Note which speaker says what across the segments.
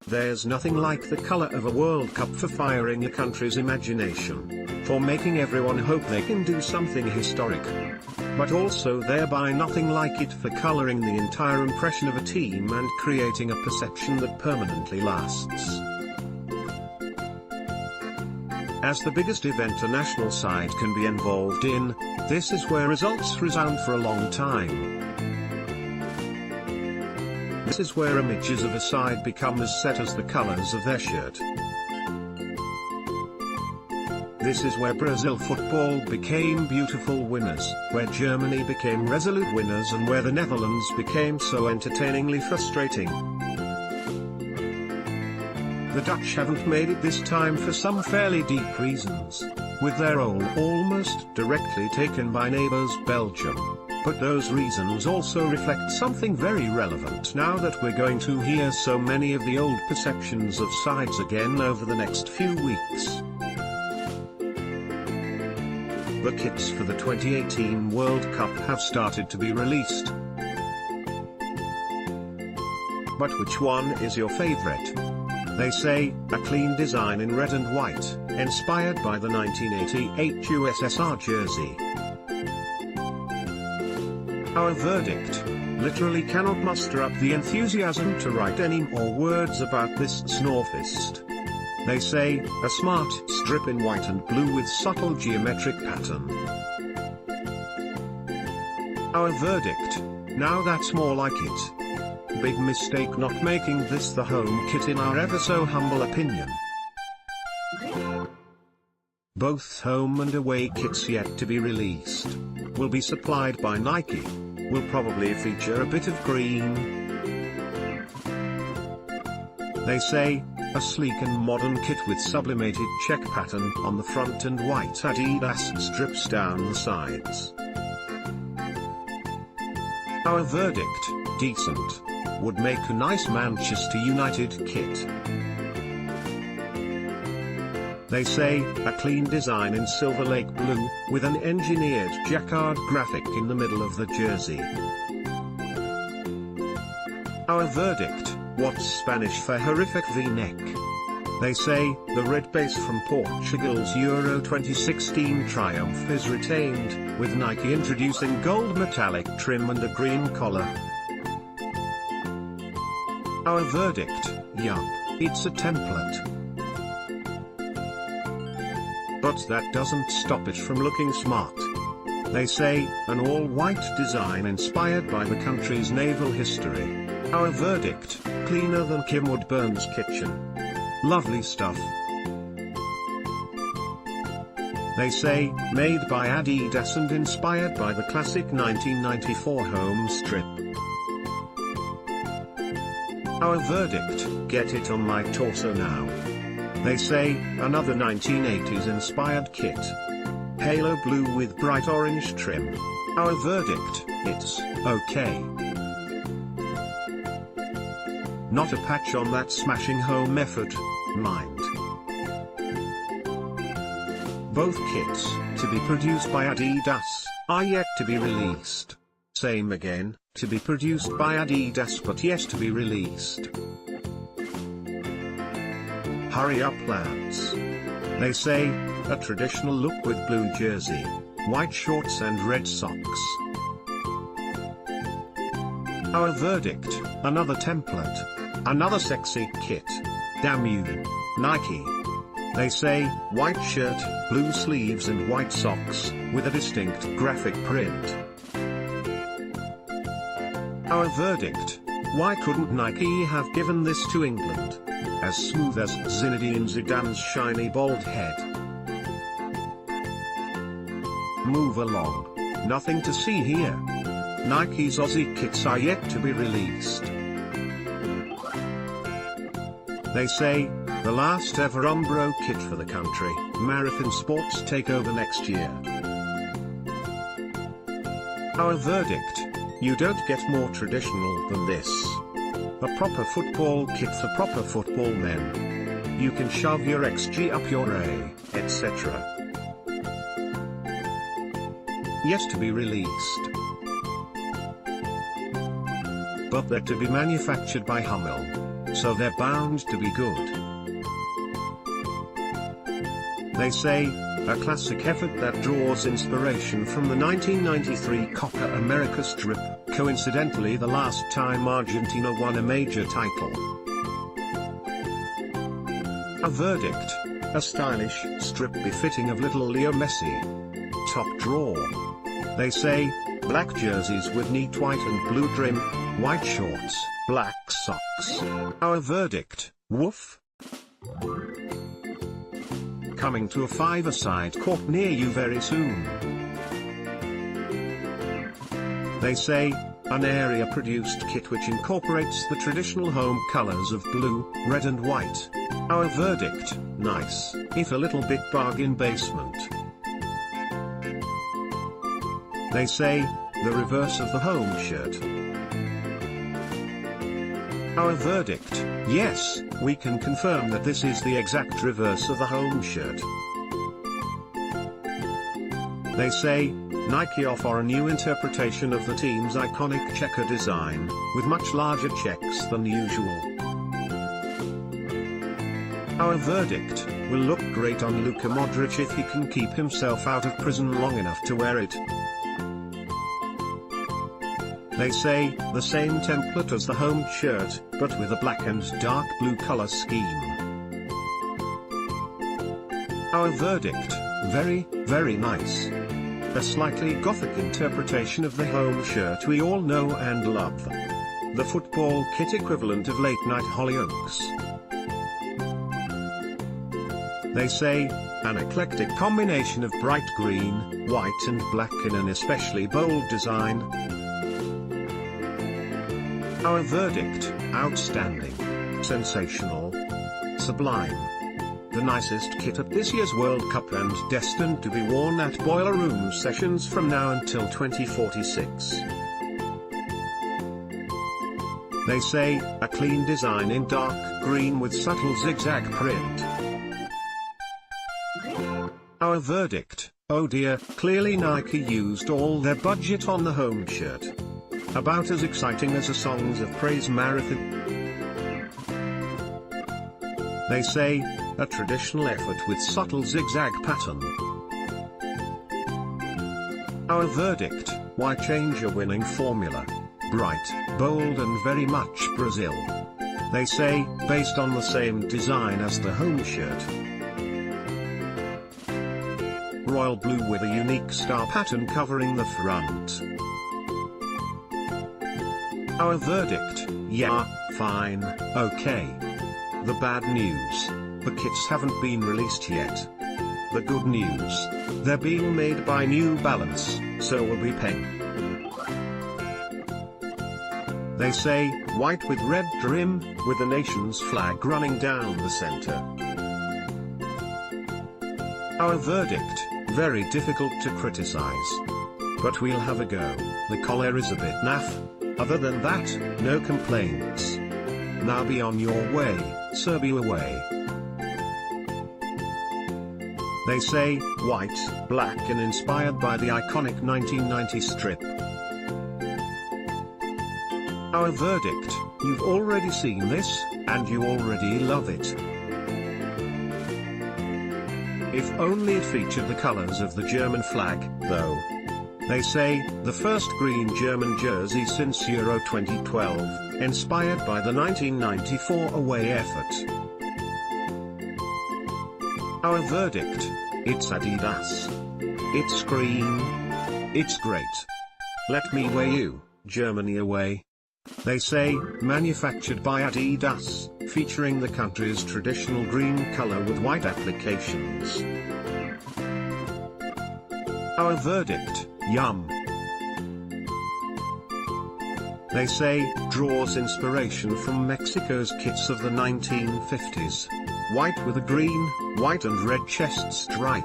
Speaker 1: There's nothing like the color of a World Cup for firing a country's imagination, for making everyone hope they can do something historic. But also thereby nothing like it for coloring the entire impression of a team and creating a perception that permanently lasts. As the biggest event a national side can be involved in, this is where results resound for a long time. This is where images of a side become as set as the colors of their shirt. This is where Brazil football became beautiful winners, where Germany became resolute winners, and where the Netherlands became so entertainingly frustrating. The Dutch haven't made it this time for some fairly deep reasons, with their role almost directly taken by neighbours Belgium. But those reasons also reflect something very relevant now that we're going to hear so many of the old perceptions of sides again over the next few weeks. The kits for the 2018 World Cup have started to be released. But which one is your favorite? They say, a clean design in red and white, inspired by the 1988 USSR jersey. Our verdict: literally cannot muster up the enthusiasm to write any more words about this snorfist. They say, a smart strip in white and blue with subtle geometric pattern. Our verdict: now that's more like it. Big mistake not making this the home kit in our ever so humble opinion. Both home and away kits yet to be released will be supplied by Nike. Will probably feature a bit of green. They say, a sleek and modern kit with sublimated check pattern on the front and white Adidas strips down the sides. Our verdict: decent. Would make a nice Manchester United kit. They say, a clean design in silver lake blue, with an engineered jacquard graphic in the middle of the jersey. Our verdict: what's Spanish for horrific V-neck? They say, the red base from Portugal's Euro 2016 triumph is retained, with Nike introducing gold metallic trim and a green collar. Our verdict: yup, it's a template. But that doesn't stop it from looking smart. They say, an all-white design inspired by the country's naval history. Our verdict: cleaner than Kim Woodburn's kitchen. Lovely stuff. They say, made by Adidas and inspired by the classic 1994 home strip. Our verdict: get it on my torso now. They say, another 1980s inspired kit. Halo blue with bright orange trim. Our verdict: it's okay. Not a patch on that smashing home effort, mind. Both kits, to be produced by Adidas, are yet to be released. Same again, to be produced by Adidas but yet to be released. Hurry up lads. They say, a traditional look with blue jersey, white shorts and red socks. Our verdict: another template. Another sexy kit. Damn you, Nike. They say, white shirt, blue sleeves and white socks, with a distinct graphic print. Our verdict: why couldn't Nike have given this to England? As smooth as Zinedine Zidane's shiny bald head. Move along. Nothing to see here. Nike's Aussie kits are yet to be released. They say, the last ever Umbro kit for the country. Marathon Sports take over next year. Our verdict: you don't get more traditional than this. A proper football kit for proper football men. You can shove your XG up your A, etc. Yet to be released. But they're to be manufactured by Hummel. so they're bound to be good. They say, a classic effort that draws inspiration from the 1993 Copa America strip, coincidentally the last time Argentina won a major title. A verdict, a stylish strip befitting of little Leo Messi. Top drawer. They say, black jerseys with neat white and blue trim, white shorts, black socks. Our verdict, woof. Coming to a five-a-side court near you very soon. They say, an area-produced kit which incorporates the traditional home colors of blue, red and white. Our verdict, nice, if a little bit bargain basement. They say, the reverse of the home shirt. Our verdict, yes, we can confirm that this is the exact reverse of the home shirt. They say, Nike offer a new interpretation of the team's iconic checker design, with much larger checks than usual. Our verdict, will look great on Luka Modric if he can keep himself out of prison long enough to wear it. They say, the same template as the home shirt, but with a black and dark blue color scheme. Our verdict, very, very nice. A slightly gothic interpretation of the home shirt we all know and love. The football kit equivalent of late-night Hollyoaks. They say, an eclectic combination of bright green, white and black in an especially bold design. Our verdict, outstanding, sensational, sublime. The nicest kit at this year's World Cup and destined to be worn at Boiler Room sessions from now until 2046. They say, a clean design in dark green with subtle zigzag print. Our verdict, oh dear, clearly Nike used all their budget on the home shirt. About as exciting as a Songs of Praise marathon. They say, a traditional effort with subtle zigzag pattern. Our verdict, why change a winning formula? Bright, bold and very much Brazil. They say, based on the same design as the home shirt. Royal blue with a unique star pattern covering the front. Our verdict, yeah, fine, okay. The bad news, the kits haven't been released yet. The good news, they're being made by New Balance, so we'll be paying. They say, white with red trim, with the nation's flag running down the center. Our verdict, very difficult to criticize. But we'll have a go, the collar is a bit naff. Other than that, no complaints. Now be on your way, sir, be away. They say, white, black and inspired by the iconic 1990 strip. Our verdict, you've already seen this, and you already love it. If only it featured the colors of the German flag, though. They say, the first green German jersey since Euro 2012, inspired by the 1994 away effort. Our verdict, it's Adidas. It's green. It's great. Let me weigh you, Germany away. They say, manufactured by Adidas, featuring the country's traditional green color with white applications. Our verdict, yum. They say, draws inspiration from Mexico's kits of the 1950s. White with a green, white and red chest stripe.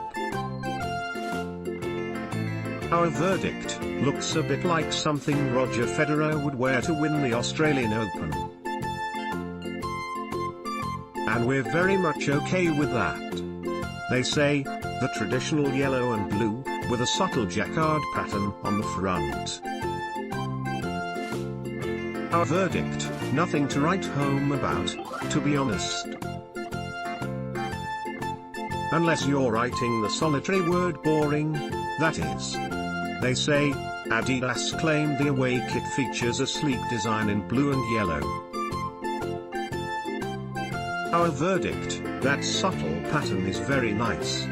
Speaker 1: Our verdict, looks a bit like something Roger Federer would wear to win the Australian Open. And we're very much okay with that. They say, the traditional yellow and blue, with a subtle jacquard pattern on the front. Our verdict: nothing to write home about, to be honest. Unless you're writing the solitary word boring, that is. They say, Adidas claimed the away kit features a sleek design in blue and yellow. Our verdict: that subtle pattern is very nice.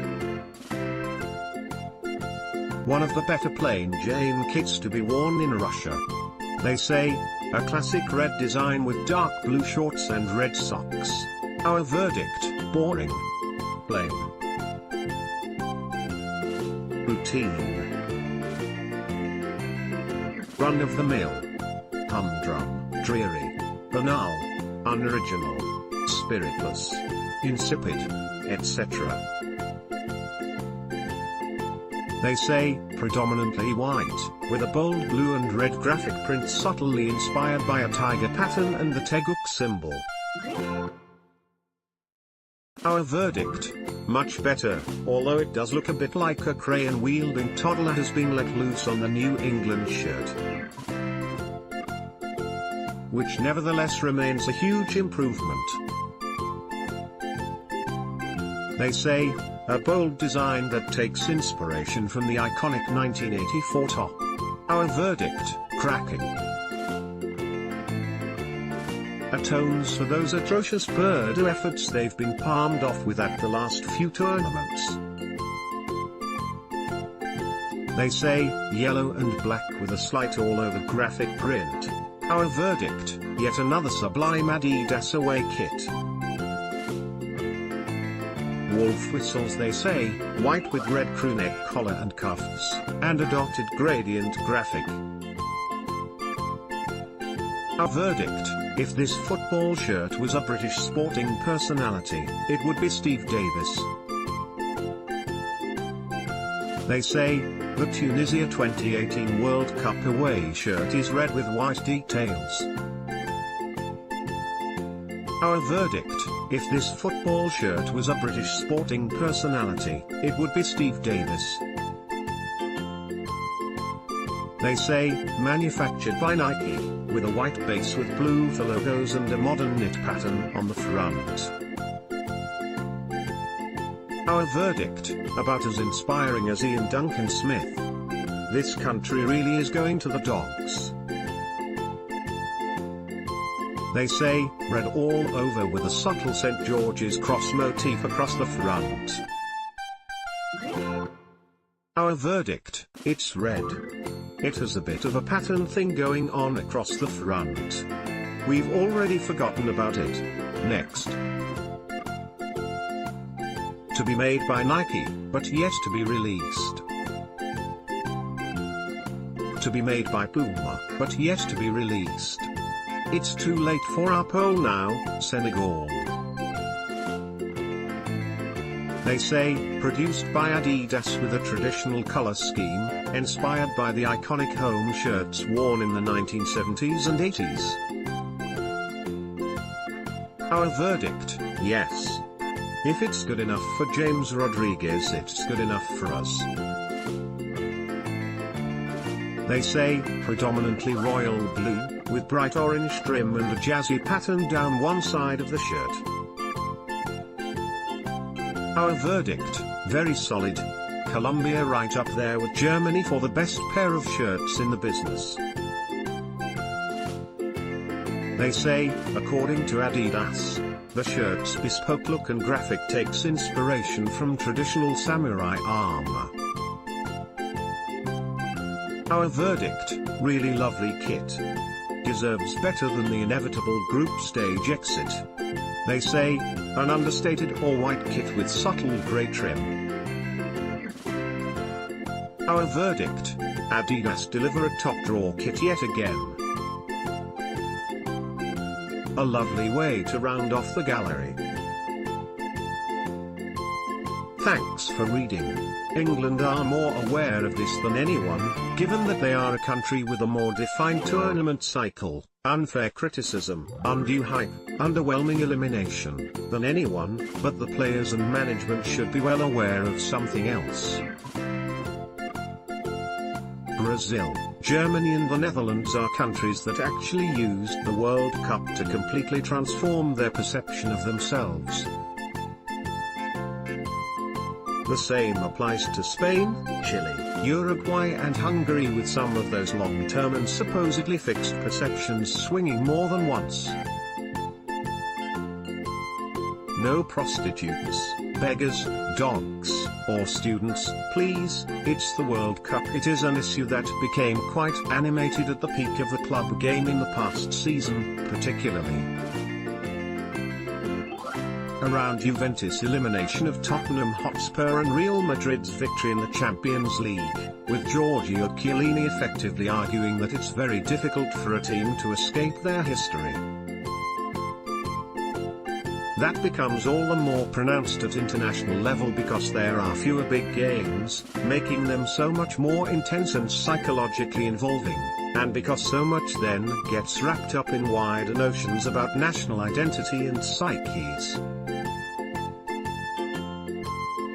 Speaker 1: One of the better plain Jane kits to be worn in Russia. They say, a classic red design with dark blue shorts and red socks. Our verdict: boring. Plain. Routine. Run-of-the-mill. Humdrum, dreary, banal, unoriginal, spiritless, insipid, etc. They say, predominantly white, with a bold blue and red graphic print subtly inspired by a tiger pattern and the Teguk symbol. Our verdict: much better, although it does look a bit like a crayon-wielding toddler has been let loose on the New England shirt. Which nevertheless remains a huge improvement. They say, a bold design that takes inspiration from the iconic 1984 top. Our verdict: cracking. Atones for those atrocious Purdue efforts they've been palmed off with at the last few tournaments. They say, yellow and black with a slight all-over graphic print. Our verdict: yet another sublime Adidas away kit. Wolf whistles, they say, white with red crewneck collar and cuffs, and a dotted gradient graphic. Our verdict: if this football shirt was a British sporting personality, it would be Steve Davis. They say, the Tunisia 2018 World Cup away shirt is red with white details. Our verdict: if this football shirt was a British sporting personality, it would be Steve Davis. They say, manufactured by Nike, with a white base with blue for logos and a modern knit pattern on the front. Our verdict: about as inspiring as Ian Duncan Smith. This country really is going to the dogs. They say, red all over with a subtle St. George's cross motif across the front. Our verdict: it's red. It has a bit of a pattern thing going on across the front. We've already forgotten about it. Next. To be made by Nike, but yet to be released. To be made by Puma, but yet to be released. It's too late for our poll now, Senegal. They say, produced by Adidas with a traditional color scheme, inspired by the iconic home shirts worn in the 1970s and 80s. Our verdict: yes. If it's good enough for James Rodriguez, it's good enough for us. They say, predominantly royal blue, with bright orange trim and a jazzy pattern down one side of the shirt. Our verdict: very solid. Colombia right up there with Germany for the best pair of shirts in the business. They say, according to Adidas, the shirt's bespoke look and graphic takes inspiration from traditional samurai armor. Our verdict: really lovely kit. Deserves better than the inevitable group stage exit. They say, an understated all-white kit with subtle grey trim. Our verdict: Adidas deliver a top-drawer kit yet again. A lovely way to round off the gallery. Thanks for reading. England are more aware of this than anyone, given that they are a country with a more defined tournament cycle, unfair criticism, undue hype, underwhelming elimination, than anyone, but the players and management should be well aware of something else. Brazil, Germany and the Netherlands are countries that actually used the World Cup to completely transform their perception of themselves. The same applies to Spain, Chile, Uruguay and Hungary, with some of those long-term and supposedly fixed perceptions swinging more than once. No prostitutes, beggars, dogs, or students, please. It's the World Cup. It is an issue that became quite animated at the peak of the club game in the past season, particularly around Juventus' elimination of Tottenham Hotspur and Real Madrid's victory in the Champions League, with Giorgio Chiellini effectively arguing that it's very difficult for a team to escape their history. That becomes all the more pronounced at international level because there are fewer big games, making them so much more intense and psychologically involving, and because so much then gets wrapped up in wider notions about national identity and psyches.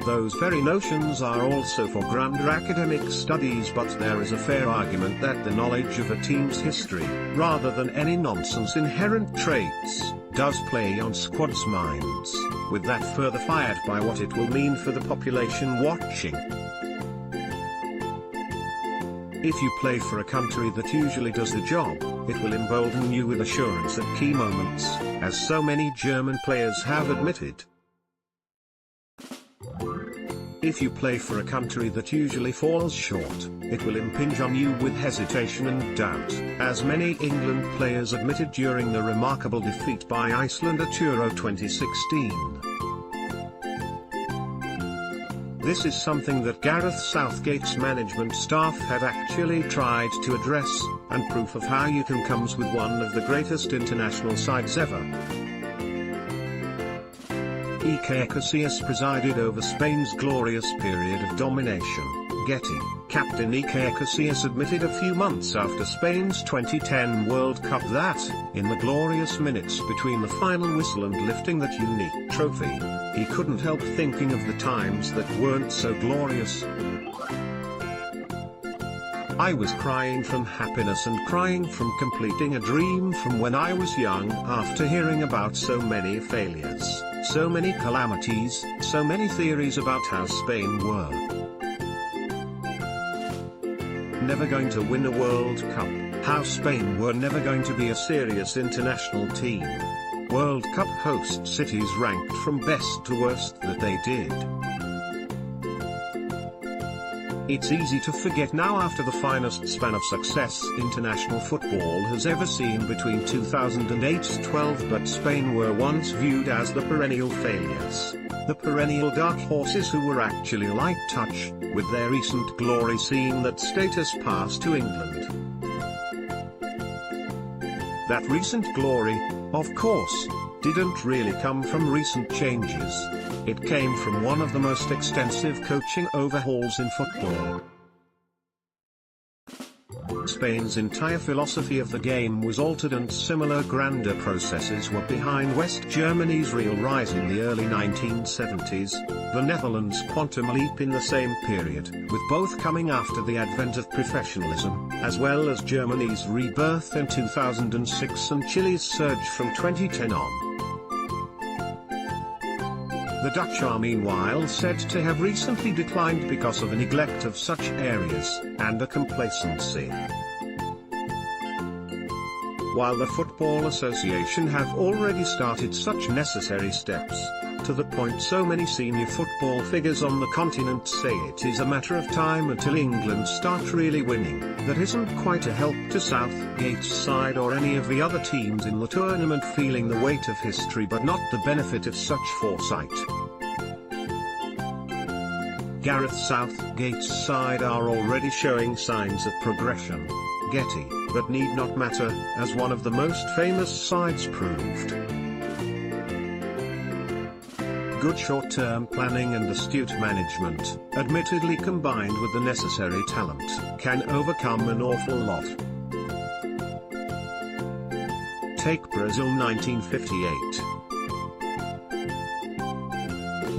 Speaker 1: Those very notions are also for grander academic studies, but there is a fair argument that the knowledge of a team's history, rather than any nonsense inherent traits, does play on squads' minds, with that further fired by what it will mean for the population watching. If you play for a country that usually does the job, it will embolden you with assurance at key moments, as so many German players have admitted. If you play for a country that usually falls short, it will impinge on you with hesitation and doubt, as many England players admitted during the remarkable defeat by Iceland at Euro 2016. This is something that Gareth Southgate's management staff have actually tried to address, and proof of how you can comes with one of the greatest international sides ever. Iker Casillas presided over Spain's glorious period of domination. Getty, Captain Iker Casillas admitted a few months after Spain's 2010 World Cup that, in the glorious minutes between the final whistle and lifting that unique trophy, he couldn't help thinking of the times that weren't so glorious. I was crying from happiness and crying from completing a dream from when I was young after hearing about so many failures, so many calamities, so many theories about how Spain were never going to win a World Cup, how Spain were never going to be a serious international team. World Cup host cities ranked from best to worst that they did. It's easy to forget now after the finest span of success international football has ever seen between 2008-12, but Spain were once viewed as the perennial failures, the perennial dark horses who were actually light touch, with their recent glory seeing that status pass to England. That recent glory, of course, didn't really come from recent changes. It came from one of the most extensive coaching overhauls in football. Spain's entire philosophy of the game was altered, and similar grander processes were behind West Germany's real rise in the early 1970s, the Netherlands' quantum leap in the same period, with both coming after the advent of professionalism, as well as Germany's rebirth in 2006 and Chile's surge from 2010 on. The Dutch are meanwhile said to have recently declined because of a neglect of such areas, and a complacency. While the Football Association have already started such necessary steps, to the point so many senior football figures on the continent say it is a matter of time until England start really winning, that isn't quite a help to Southgate's side or any of the other teams in the tournament feeling the weight of history but not the benefit of such foresight. Gareth Southgate's side are already showing signs of progression. Getty, but need not matter, as one of the most famous sides proved. Good short-term planning and astute management, admittedly combined with the necessary talent, can overcome an awful lot. Take Brazil 1958.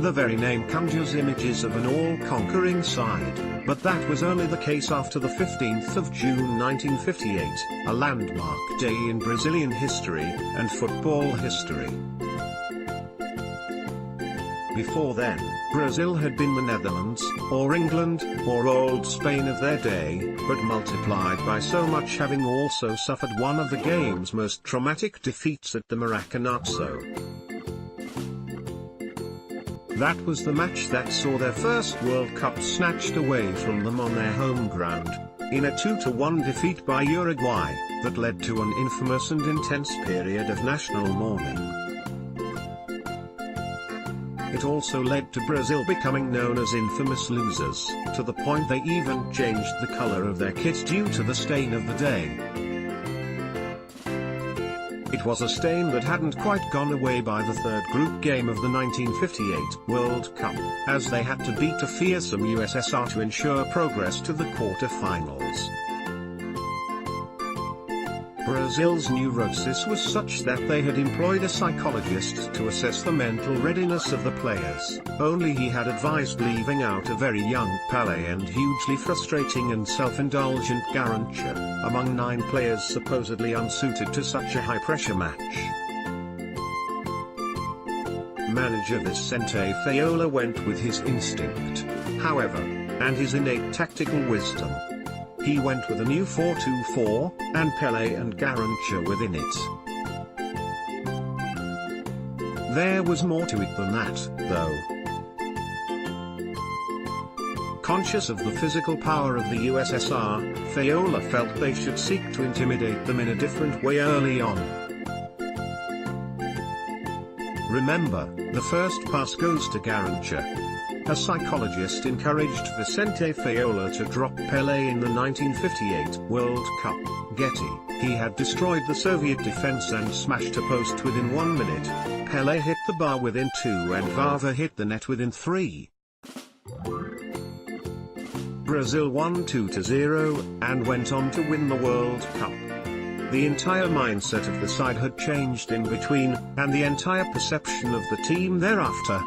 Speaker 1: The very name conjures images of an all-conquering side, But that was only the case after the 15th of June 1958, a landmark day in Brazilian history and football history. Before then, Brazil had been the Netherlands, or England, or Old Spain of their day, but multiplied by so much, having also suffered one of the game's most traumatic defeats at the Maracanazo. That was the match that saw their first World Cup snatched away from them on their home ground, in a 2-1 defeat by Uruguay, that led to an infamous and intense period of national mourning. It also led to Brazil becoming known as infamous losers, to the point they even changed the color of their kit due to the stain of the day. It was a stain that hadn't quite gone away by the third group game of the 1958 World Cup, as they had to beat a fearsome USSR to ensure progress to the quarter-finals. Brazil's neurosis was such that they had employed a psychologist to assess the mental readiness of the players, only he had advised leaving out a very young Pelé and hugely frustrating and self-indulgent Garrincha, among 9 players supposedly unsuited to such a high-pressure match. Manager Vicente Feola went with his instinct, however, and his innate tactical wisdom. He went with a new 4-2-4, and Pelé and Garrincha within it. There was more to it than that, though. Conscious of the physical power of the USSR, Feola felt they should seek to intimidate them in a different way early on. Remember, the first pass goes to Garrincha. A psychologist encouraged Vicente Feola to drop Pelé in the 1958 World Cup. Getty, he had destroyed the Soviet defense and smashed a post within 1 minute. Pelé hit the bar within 2 and Vava hit the net within 3. Brazil won 2-0, and went on to win the World Cup. The entire mindset of the side had changed in between, and the entire perception of the team thereafter.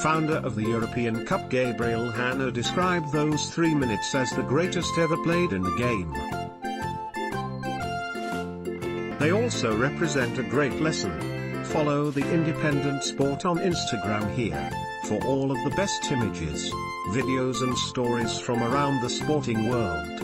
Speaker 1: Founder of the European Cup Gabriel Hanna described those 3 minutes as the greatest ever played in the game. They also represent a great lesson. Follow the Independent Sport on Instagram here, for all of the best images, videos and stories from around the sporting world.